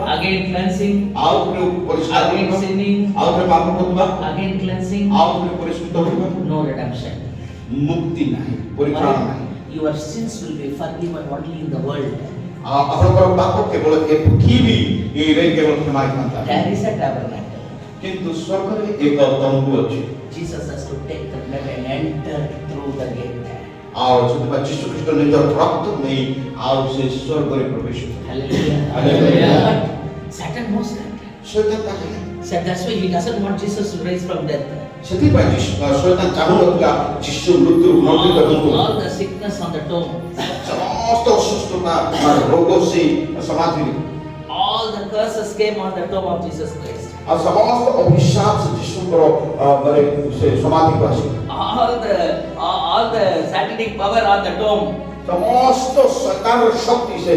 Again cleansing, again sinning, again cleansing, no redemption. मुक्ति नहीं, परित्राण नहीं। Your sins will be forgiven only in the world. ଆପଣଙ୍କର ପାପ କେବଳ ଏ ପୃଥିବୀରେ କେବଳ କ୍ଷମା ହେଇଥାନ୍ତା। There is a tabernacle. କିନ୍ତୁ ସ୍ୱର୍ଗରେ ଏକ ତମ୍ବୁ ଅଛି। Jesus has to take the blood and enter through the gate. ଆଉ ସେଥିପାଇଁ ଯୀଶୁ ଖ୍ରୀଷ୍ଟ ନିଜ ରକ୍ତ ନେଇ ଆଉ ସେ ସ୍ୱର୍ଗରେ ପ୍ରବେଶ କଲେ। Hallelujah. Hallelujah. But Satan knows that. Shaitaan ତାହା So that's why he doesn't want Jesus to rise from death. ସେଥିପାଇଁ ଶୈତାନ ଚାହୁଁନଥିଲା ଯୀଶୁ ମୃତ୍ୟୁରୁ ନର୍ଦିତ ହୁଅନ୍ତୁ। All the sickness on the tomb, ସମସ୍ତ ଅସୁସ୍ଥତା ରୋଗ ସେଇ ସମାଧିରେ, all the curses came on the tomb of Jesus Christ. ଆଉ ସମସ୍ତ ଅଭିଶାପ ଯୀଶୁଙ୍କର ମାନେ ସେ ସମାଧିକୁ ଆସିଲା। All the satanic power on the tomb. ସମସ୍ତ ଶୈତାନର ଶକ୍ତି ସେ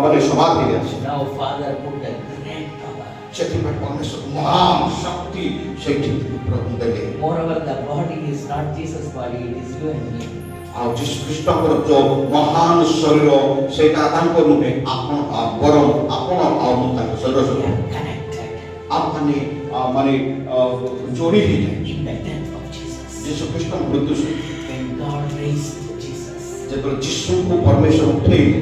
ମାନେ ସମାଧିରେ ଆସିଲା। Now Father put a great power. ସେଥିପାଇଁ ପରମେଶ୍ୱର ମହାନ ଶକ୍ତି ସେଇଠି ପ୍ରଭୁ ଦେଲେ। Moreover, the body is not Jesus' body, it is you and me. ଆଉ ଯୀଶୁ ଖ୍ରୀଷ୍ଟଙ୍କର ଯୋଉ ମହାନ ଶରୀର ସେଇଟା ତାଙ୍କ ନୁହେଁ, ଆପଣ ବରଂ ଆପଣ ଆଉ ମୁଁ ତାଙ୍କ ଶରୀର We ସହିତ are connected ଆମମାନେ ମାନେ ଯୋଡ଼ି ହେଇଯାଏ in the death of Jesus. ଯୀଶୁ ଖ୍ରୀଷ୍ଟଙ୍କ ମୃତ୍ୟୁ ସହିତ। When God raised Jesus, ଯେତେବେଳେ ଯୀଶୁଙ୍କୁ ପରମେଶ୍ୱର ଉଠେଇଲେ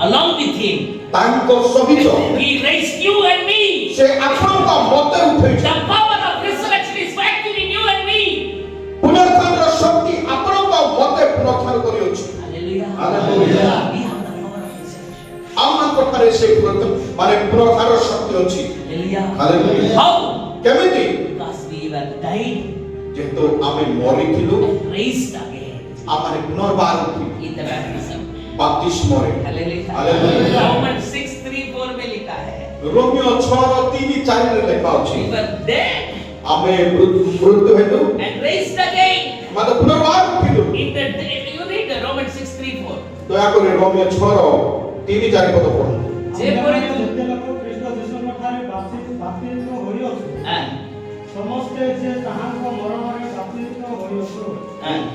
along with him, ତାଙ୍କ ସହିତ he raised you and me. ସେ ଆପଣଙ୍କ ମୋତେ ଉଠେଇଲେ। The power of resurrection is active in you and me. ପୁନରୁତ୍ଥାନର ଶକ୍ତି ଆପଣଙ୍କ ମୋତେ ପୁନରୁତ୍ଥାନ କରିଅଛି। Hallelujah. Hallelujah. We have the power of resurrection. ଆମମାନଙ୍କ ପାଖରେ ସେ ମାନେ ପୁନରୁତ୍ଥାନର ଶକ୍ତି ଅଛି। Hallelujah. Hallelujah. How? କେମିତି? Because we were died ଯେହେତୁ ଆମେ ମରିଥିଲୁ, and raised again ଆମେ ପୁନର୍ବାର ଉଠିଲୁ in the baptism. ବାପ୍ତିସ୍ମରେ। Hallelujah. Hallelujah. Romans 6:3-4 में लिखा है, ରୋମିଓ 6:3-4 ରେ ଲେଖା ଅଛି, we were dead ଆମେ ମୃତ୍ୟୁ ହେଲୁ and raised again. ମାନେ ପୁନର୍ବାର ଉଠିଲୁ। You read the Romans 6:3-4. ଦୟାକରି ରୋମିଓ 6:3-4 ପଦ ପଢ଼ନ୍ତୁ। ଯେପରି ଯେତେ ଲୋକ ଖ୍ରୀଷ୍ଟ ଯୀଶୁଙ୍କ ଠାରେ ବାପ୍ତିସ୍ମ ହୋଇଅଛୁ, ସମସ୍ତେ ଯେ ତାହାଙ୍କ ମରଣରେ ବାପ୍ତିସ୍ମ ହୋଇଅଛୁ,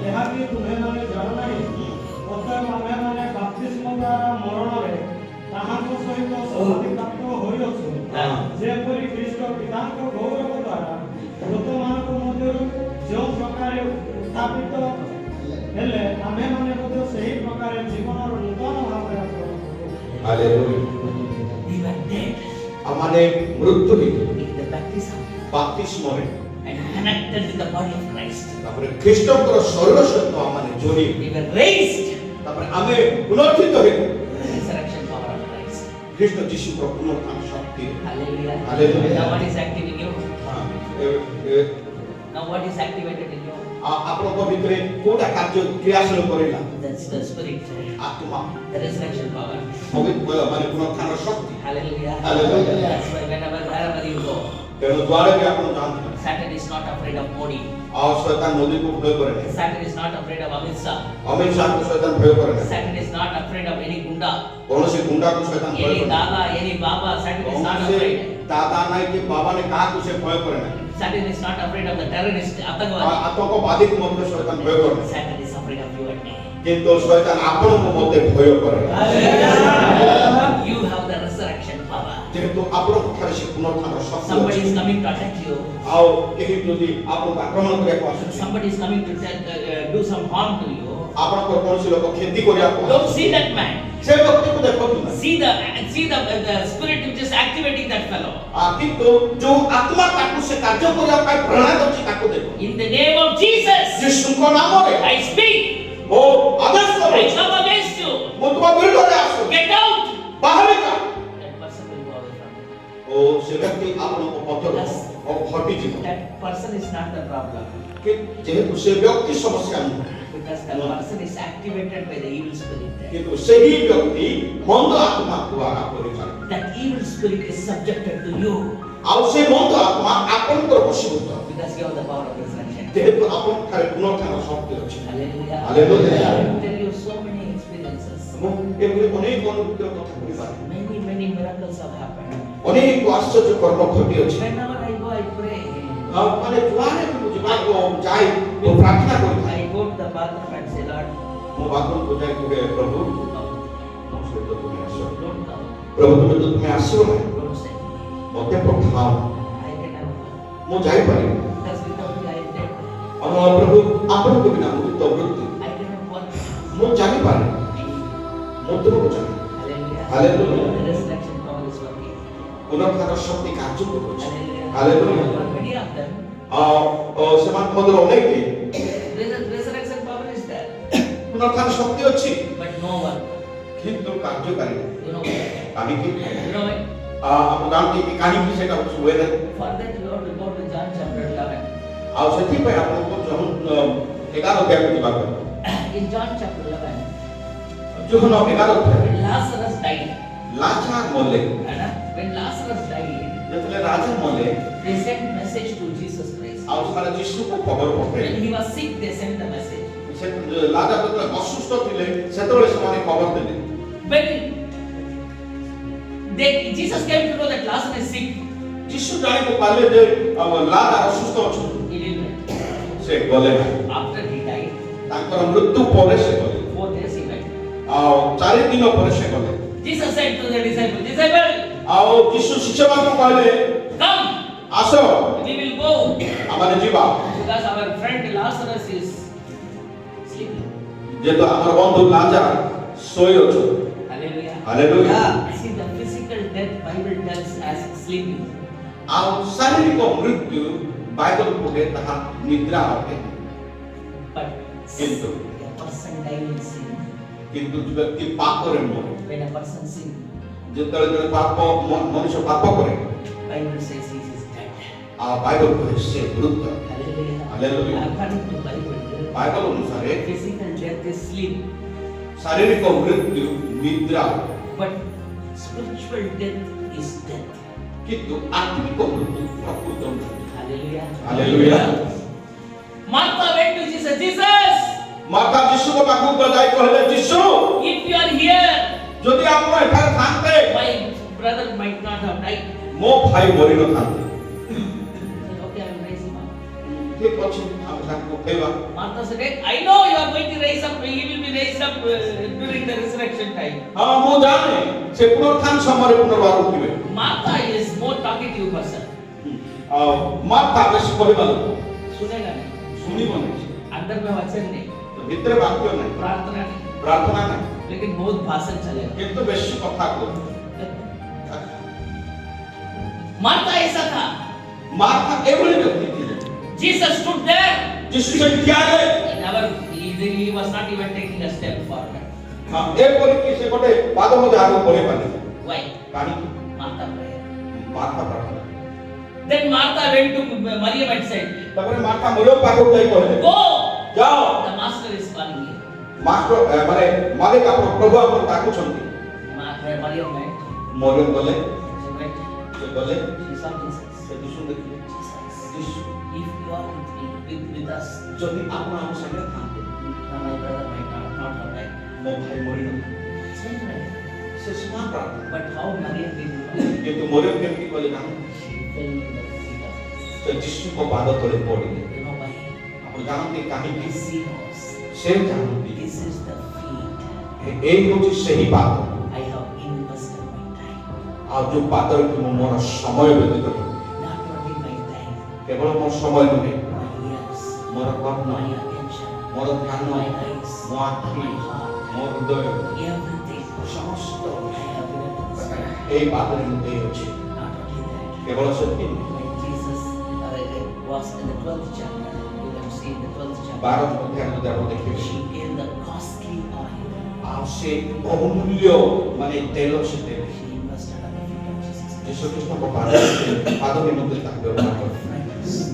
ଏହା ବି ତୁମ୍ଭେମାନେ ଜାଣ ନାହିଁ। ଅତଏବ ଆମ୍ଭେମାନେ ବାପ୍ତିସ୍ମ ଦ୍ୱାରା ମରଣରେ ତାହାଙ୍କ ସହିତ ସମାଧିପ୍ରାପ୍ତ ହୋଇଅଛୁ, ଯେପରି ଖ୍ରୀଷ୍ଟ ପିତାଙ୍କ ଗୌରବ ଦ୍ୱାରା ମୃତମାନଙ୍କ ମଧ୍ୟରୁ ଯେଉଁ ପ୍ରକାରେ ଉତ୍ଥାପିତ ହେଲେ, ଆମ୍ଭେମାନେ ମଧ୍ୟ ସେହି ପ୍ରକାରେ ଜୀବନର ନୂତନ ଭାବରେ ଆକ୍ରମଣ କରୁ। ହାଲେଲୁୟା। we were dead ଆମମାନେ ମୃତ୍ୟୁ ହେଇଲୁ in the baptism ବାପ୍ତିସ୍ମରେ, and connected with the body of Christ. ତାପରେ ଖ୍ରୀଷ୍ଟଙ୍କର ଶରୀର ସହିତ ଆମମାନେ ଯୋଡ଼ି, We were raised. ତାପରେ ଆମେ ପୁନରୁତ୍ଥିତ ହେଲୁ Resurrection power of Christ. ଖ୍ରୀଷ୍ଟ ଯୀଶୁଙ୍କର ପୁନରୁତ୍ଥାନ ଶକ୍ତି। Hallelujah. Hallelujah. Now what is active in you? ହଁ, Now what is activated in you? ଆପଣଙ୍କ ଭିତରେ କୋଉଟା କାର୍ଯ୍ୟ କ୍ରିୟାଶୀଳ କରିଲା? That's the spirit. ଆତ୍ମା, The resurrection power. ମାନେ ପୁନରୁତ୍ଥାନ ଶକ୍ତି। Hallelujah. Hallelujah. That's why wherever you go, ତେଣୁ ଦ୍ୱାରେ ବି ଆପଣ ଯାଆନ୍ତି, Satan is not afraid of Modi. ଆଉ ଶୈତାନ ମୋଦିକୁ ଭୟ କରେ ନାହିଁ, Satan is not afraid of Amit Shah. Amit ଶାହକୁ Shaitaan ଭୟ କରେ ନାହିଁ, Satan is not afraid of any gunda, କୌଣସି ଗୁଣ୍ଡାକୁ ଶୈତାନ ଭୟ any କରେ ନାହିଁ, dada, any baba. Satan is not କୌଣସି afraid. ଦାଦା ନାହିଁ କି ବାବା ନାହିଁ, କାହାକୁ ସେ ଭୟ କରେ ନାହିଁ। Satan is not afraid of the terrorist, Atangwadi. ଆତଙ୍କବାଦୀକୁ ମଧ୍ୟ ଶୈତାନ ଭୟ କରେ ନାହିଁ, Satan is afraid of you and me. କିନ୍ତୁ ଶୈତାନ ଆପଣଙ୍କୁ ମୋତେ ଭୟ କରେ। You have the resurrection power. ଯେହେତୁ ଆପଣଙ୍କ ଠାରେ ସେ ପୁନରୁତ୍ଥାନର ଶକ୍ତି Somebody ଅଛି, is coming to attack you. ଆଉ କେହି ଯଦି ଆପଣଙ୍କୁ ଆକ୍ରମଣ କରିବାକୁ ଆସୁଛି, Somebody is coming to do some harm to you. ଆପଣଙ୍କର କୌଣସି ଲୋକ କ୍ଷତି କରିବାକୁ Don't ଆସୁଛି, see that man. ସେ ବ୍ୟକ୍ତିକୁ ଦେଖନ୍ତୁ ନାହିଁ, See the spirit which is activating that fellow. କିନ୍ତୁ ଯୋଉ ଆତ୍ମା ତାକୁ ସେ କାର୍ଯ୍ୟ କରିବା ପାଇଁ ପ୍ରେରଣା ଦେଉଛି ତାକୁ ଦେଖ। In the name of Jesus, ଯୀଶୁଙ୍କ ନାମରେ I speak. O Adesh I କରୁଛି, come against you. ମୁଁ ତୁମ ବିରୁଦ୍ଧରେ ଆସୁଛି, Get out. ବାହାରେ ଯା। That person will go away from you. ଓ ସେ ବ୍ୟକ୍ତି ଆପଣଙ୍କ ପଥର ହଟିଯିବ। That person is not the problem. ଯେହେତୁ ସେ ବ୍ୟକ୍ତି ସମସ୍ୟା ନୁହେଁ, Because the person is activated by the evil spirit. କିନ୍ତୁ ସେହି ବ୍ୟକ୍ତି ମନ୍ଦ ଆତ୍ମା ଦ୍ୱାରା ପରିଚାଳିତ। That evil spirit is subjected to you. ଆଉ ସେ ମନ୍ଦ ଆତ୍ମା ଆପଣଙ୍କର ବଶୀଭୂତ, Because you have the power of resurrection. ଯେହେତୁ ଆପଣଙ୍କ ଠାରେ ପୁନରୁତ୍ଥାନ ଶକ୍ତି ଅଛି। Hallelujah. Hallelujah. I will tell you so many experiences. ମୁଁ ଏଭଳି ଅନେକ ଅନୁଭୂତିର କଥା କହିପାରେ, Many miracles have happened. ଅନେକ ଆଶ୍ଚର୍ଯ୍ୟ କର୍ମ ଘଟିଅଛି। Whenever I go, I pray. ମାନେ ଯୁଆଡ଼େ ବି ମୁଁ ଯିବାକୁ ଯାଏ ମୁଁ ପ୍ରାର୍ଥନା କରିଥାଏ। I go to the bathroom and say, Lord, ମୁଁ ବାଥରୁମକୁ ଯାଇ କୁହେ ପ୍ରଭୁ ମୋ ସହିତ ତୁମେ ଆସ Don't come. ପ୍ରଭୁ ତୁମେ ଆସିବ ନାହିଁ Don't send me. ମୋତେ ପଠାଅ I can never come. ମୁଁ ଯାଇପାରିବି Because without you I am dead. ପ୍ରଭୁ ଆପଣଙ୍କ ବିନା ମୁଁ ତ ମୃତ୍ୟୁ I cannot walk. ମୁଁ ଜାଣିପାରେ ମୁଁ ତୁମକୁ ଜାଣେ Hallelujah. Hallelujah. The resurrection power is working. ପୁନରୁତ୍ଥାନ ଶକ୍ତି କାର୍ଯ୍ୟ କରୁଛି Hallelujah. Hallelujah. For many of them, ସେମାନଙ୍କ ମଧ୍ୟରୁ ଅନେକ resurrection power is there. ପୁନରୁତ୍ଥାନ ଶକ୍ତି ଅଛି But no one. କିନ୍ତୁ କାର୍ଯ୍ୟକାରୀ You know why? କାହିଁକି You know why? ଆପଣ ଜାଣନ୍ତି କି କାହିଁକି ସେଇଟା ହୁଏ ନାହିଁ For that you have to go to John chapter 11. ଆଉ ସେଥିପାଇଁ ଆପଣଙ୍କୁ ଜୋହନ 11 ଅଧ୍ୟାୟକୁ ଯିବାକୁ ହେବ In John chapter 11, ଜୋହନ 11 ଅଧ୍ୟାୟ when Lazarus died, ଲାଜା ମଲେ when Lazarus died, ଯେତେବେଳେ ରାଜା ମଲେ they sent message to Jesus Christ. ଆଉ ସେମାନେ ଯୀଶୁକୁ ଖବର ପଠାଇଲେ When he was sick, they sent the message. ସେ ଲାଜା ଯେତେବେଳେ ଅସୁସ୍ଥ ଥିଲେ ସେତେବେଳେ ସେମାନେ ଖବର ଦେଲେ When Jesus came to know that Lazarus is sick, ଯୀଶୁ ଜାଣିବାକୁ ପାରିଲେ ଯେ ଲାଜା ଅସୁସ୍ଥ ଅଛନ୍ତି he didn't went. ସେ ଗଲେ ନାହିଁ After he died, ତାଙ୍କର ମୃତ୍ୟୁ ପରେ ସେ ଗଲେ 4 days he went. ଆଉ 4 ଦିନ ପରେ ସେ ଗଲେ Jesus said to the disciple, ଆଉ ଯୀଶୁ ଶିଷ୍ୟମାନଙ୍କୁ କହିଲେ come, ଆସ we will go. ଆମେ ଯିବା Because our friend Lazarus is sleeping. ଯେହେତୁ ଆମର ବନ୍ଧୁ Jaa ଶୋଇଅଛୁ Hallelujah. Hallelujah See, the physical death Bible tells as sleeping. ଆଉ ଶାରୀରିକ ମୃତ୍ୟୁ ବାଇବଲ କୁହେ ତାହା ନିଦ୍ରା ଅଟେ But କିନ୍ତୁ a person died in sin. କିନ୍ତୁ ବ୍ୟକ୍ତି ପାପରେ ମରେ When a person sins, ଯେତେବେଳେ ଜଣେ ମଣିଷ ପାପ କରେ Bible says he is dead. ଆଉ ବାଇବଲ କୁହେ ସେ ମୃତ Hallelujah. Hallelujah. According to Bible, Bible ଅନୁସାରେ physical death is sleep. ଶାରୀରିକ ମୃତ୍ୟୁ ନିଦ୍ରା But spiritual death is death. କିନ୍ତୁ ଆତ୍ମିକ ମୃତ୍ୟୁ ପ୍ରକୃତ ମୃତ୍ୟୁ Hallelujah. Hallelujah Martha went to Jesus. Jesus, ମାତା ଯୀଶୁଙ୍କ ପାଖକୁ ଯାଇ କହିଲେ ଯୀଶୁ if you are here, ଯଦି ଆପଣ ଏଠାରେ ଥାନ୍ତେ my brother might not have died. ମୋ ଭାଇ ମରିନଥାନ୍ତେ He said, okay, I will raise him up. ଠିକ ଅଛି ଆମେ ତାକୁ ଉଠେଇବା Martha said, "Hey, I know you are going to raise up. He will be raised up during the resurrection time." ହଁ ମୁଁ ଜାଣେ ସେ ପୁନରୁତ୍ଥାନ ସମୟରେ ପୁନର୍ବାର ଉଠିବେ Martha is more talkative person. ଆଉ ମାତା ବେଶୀ କହିବା ଲୋକ सुनेगा नहीं, ଶୁଣିବନି अंदर में वचन नहीं, ଭିତରେ ବାକ୍ୟ ନାହିଁ प्रार्थना नहीं, ପ୍ରାର୍ଥନା ନାହିଁ लेकिन बहुत भाषण चलेगा. କିନ୍ତୁ ବେଶୀ କଥା କୁହ मार्था ऐसा था. ମାତା ଏଭଳି ବ୍ୟକ୍ତି ଥିଲେ Jesus stood there. ଯୀଶୁ ସେଠି ଠିଆ ହେଲେ He was not even taking a step forward. ହଁ ଏପରିକି ସେ ଗୋଟେ ପାଦ ମଧ୍ୟ ଆଗକୁ ବଢେଇ ପାରିଲେ Why? କାହିଁକି Martha prayed. ମାତା ପ୍ରାର୍ଥନା Then Martha went to Maryam and said, ତାପରେ ମାତା ମରିୟମ ପାଖକୁ ଯାଇ କହିଲେ "Go, ଯାଅ the master is calling you." Master ମାନେ ମାଲିକ ଆପଣ ପ୍ରଭୁ ଆପଣ ଡାକୁଛନ୍ତି Maryam went. ମରିୟମ ଗଲେ She went. ସେ ଗଲେ She saw Jesus. ସେ ଯୀଶୁ ଦେଖିଲେ Jesus, ଯୀଶୁ if you are with us, ଯଦି ଆପଣ ଆମ ସାଙ୍ଗରେ ଥାନ୍ତେ my brother might not have died. ମୋ ଭାଇ ମରିନଥାନ୍ତେ Same prayer. ସେ ସୀମା ପ୍ରାର୍ଥନା But how Maryam did it? କିନ୍ତୁ ମରିୟମ କେମିତି କଲେ ନା She fell in the feet of Jesus. ସେ ଯୀଶୁଙ୍କ ପାଦ ତଳେ ପଡ଼ିଲେ You know why? ଆପଣ ଜାଣନ୍ତି କାହିଁକି She knows. ସେ ଜାଣନ୍ତି This is the feet ଏଇ ହେଉଛି ସେହି ପାଦ I have invested my time. ଆଉ ଯୋଉ ପାଦରେ କି ମୁଁ ମୋର ସମୟ ବ୍ୟତୀତ କଲି Not only my time, କେବଳ ମୋର ସମୟ ନୁହେଁ my ears, ମୋର କର୍ମ my attention, ମୋର ଧ୍ୟାନ my eyes, ମୋ ଆଖି my heart, ମୋ ହୃଦୟ everything. ସମସ୍ତ I have given to this man. ଏଇ ପାଦରେ ମୁଁ ଦେଇଅଛି Not only that, କେବଳ ସେତିକି ନୁହେଁ when Jesus was in the 12th chapter, you can see in the 12th chapter, 12 ଅଧ୍ୟାୟ ଯଦି ଆପଣ ଦେଖିବେ she gave the costly oil. ଆଉ ସେ ବହୁମୂଲ୍ୟ ମାନେ ତେଲ ସେ ଦେଲେ She invested on the feet of Jesus. ଯୀଶୁ ଖ୍ରୀଷ୍ଟଙ୍କ ପାଦ ନିମନ୍ତେ ତାହା ବ୍ୟବହାର କଲେ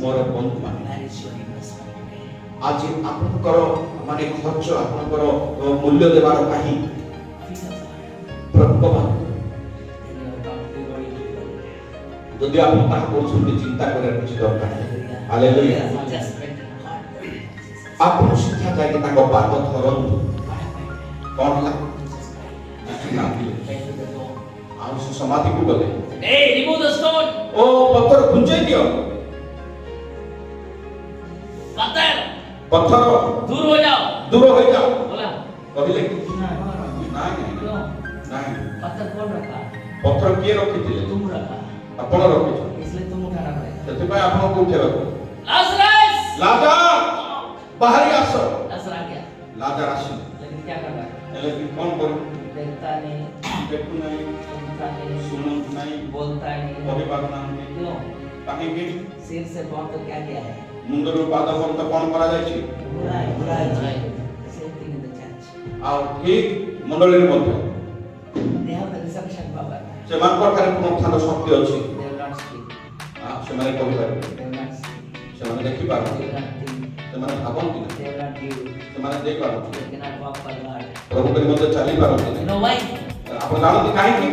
ମୋର ବନ୍ଧୁମାନେ That is your investment today. ଆଜି ଆପଣଙ୍କର ମାନେ ଖର୍ଚ୍ଚ ଆପଣଙ୍କର ମୂଲ୍ୟ ଦେବାର କାହିଁ Feet of God. ପ୍ରଭୁଙ୍କ ପାଦ Then you are not going to do it. ଯଦି ଆପଣ ତାହା କରୁଛନ୍ତି ଚିନ୍ତା କରିବାର କିଛି ଦରକାର ନାହିଁ hallelujah Just went in God. ଆପଣ ସିଧା ଯାଇକି ତାଙ୍କ ପାଦ ଧରନ୍ତୁ କଣ ହେଲା ଯୀଶୁ କାନ୍ଦିଲେ Went to the door. ଆଉ ସେ ସମାଧିକୁ ଗଲେ Hey, remove the stone. ଓ ପଥର ଘୁଞ୍ଚେଇ ଦିଅ पत्थर ପଥର दूर हो जाओ. ଦୂର ହୋଇଯାଅ बोला କହିଲେ କି ନାଇଁ। ନାଇଁ ନାଇଁ क्यों? ନାଇଁ पत्थर कौन रखा? ପଥର କିଏ ରଖିଥିଲେ तुम रखा। ଆପଣ ରଖିଛନ୍ତି इसलिए तुम उठाना पड़ेगा। ସେଥିପାଇଁ ଆପଣଙ୍କୁ ଉଠେଇବାକୁ लाजरस! ଲାଜର ବାହାରି ଆସ लाजर आ गया। ଲାଜର ଆସିଲେ लेकिन क्या कर रहा है? ହେଲେ କି କ'ଣ କରିବୁ देखता नहीं, ଦେଖୁ ନାହିଁ सुनता नहीं, ଶୁଣନ୍ତୁ ନାହିଁ बोलता नहीं। କହିପାରୁନାହାନ୍ତି क्यों? କାହିଁକି सिर से पांव तक क्या किया है? ମୁଣ୍ଡରୁ ପାଦ ପର୍ଯ୍ୟନ୍ତ କ'ଣ କରାଯାଇଛି बुरा है। Same thing in the church. ଆଉ ଠିକ ମଣ୍ଡଳୀରେ ମଧ୍ୟ They have the resurrection power. ସେମାନଙ୍କ ଠାରେ ପୁନରୁତ୍ଥାନ ଶକ୍ତି ଅଛି They will not speak. ସେମାନେ କହିପାରିବେ They will not see. ସେମାନେ They ଦେଖିପାରନ୍ତି will not think. ସେମାନେ ଭାବନ୍ତି ନାହିଁ They will not give. ସେମାନେ ଦେଇପାରନ୍ତି They cannot walk for God. ପ୍ରଭୁ କରି ମଧ୍ୟ ଚାଲିପାରନ୍ତି You ନାହିଁ know why? ଆପଣ ଜାଣନ୍ତି କାହିଁକି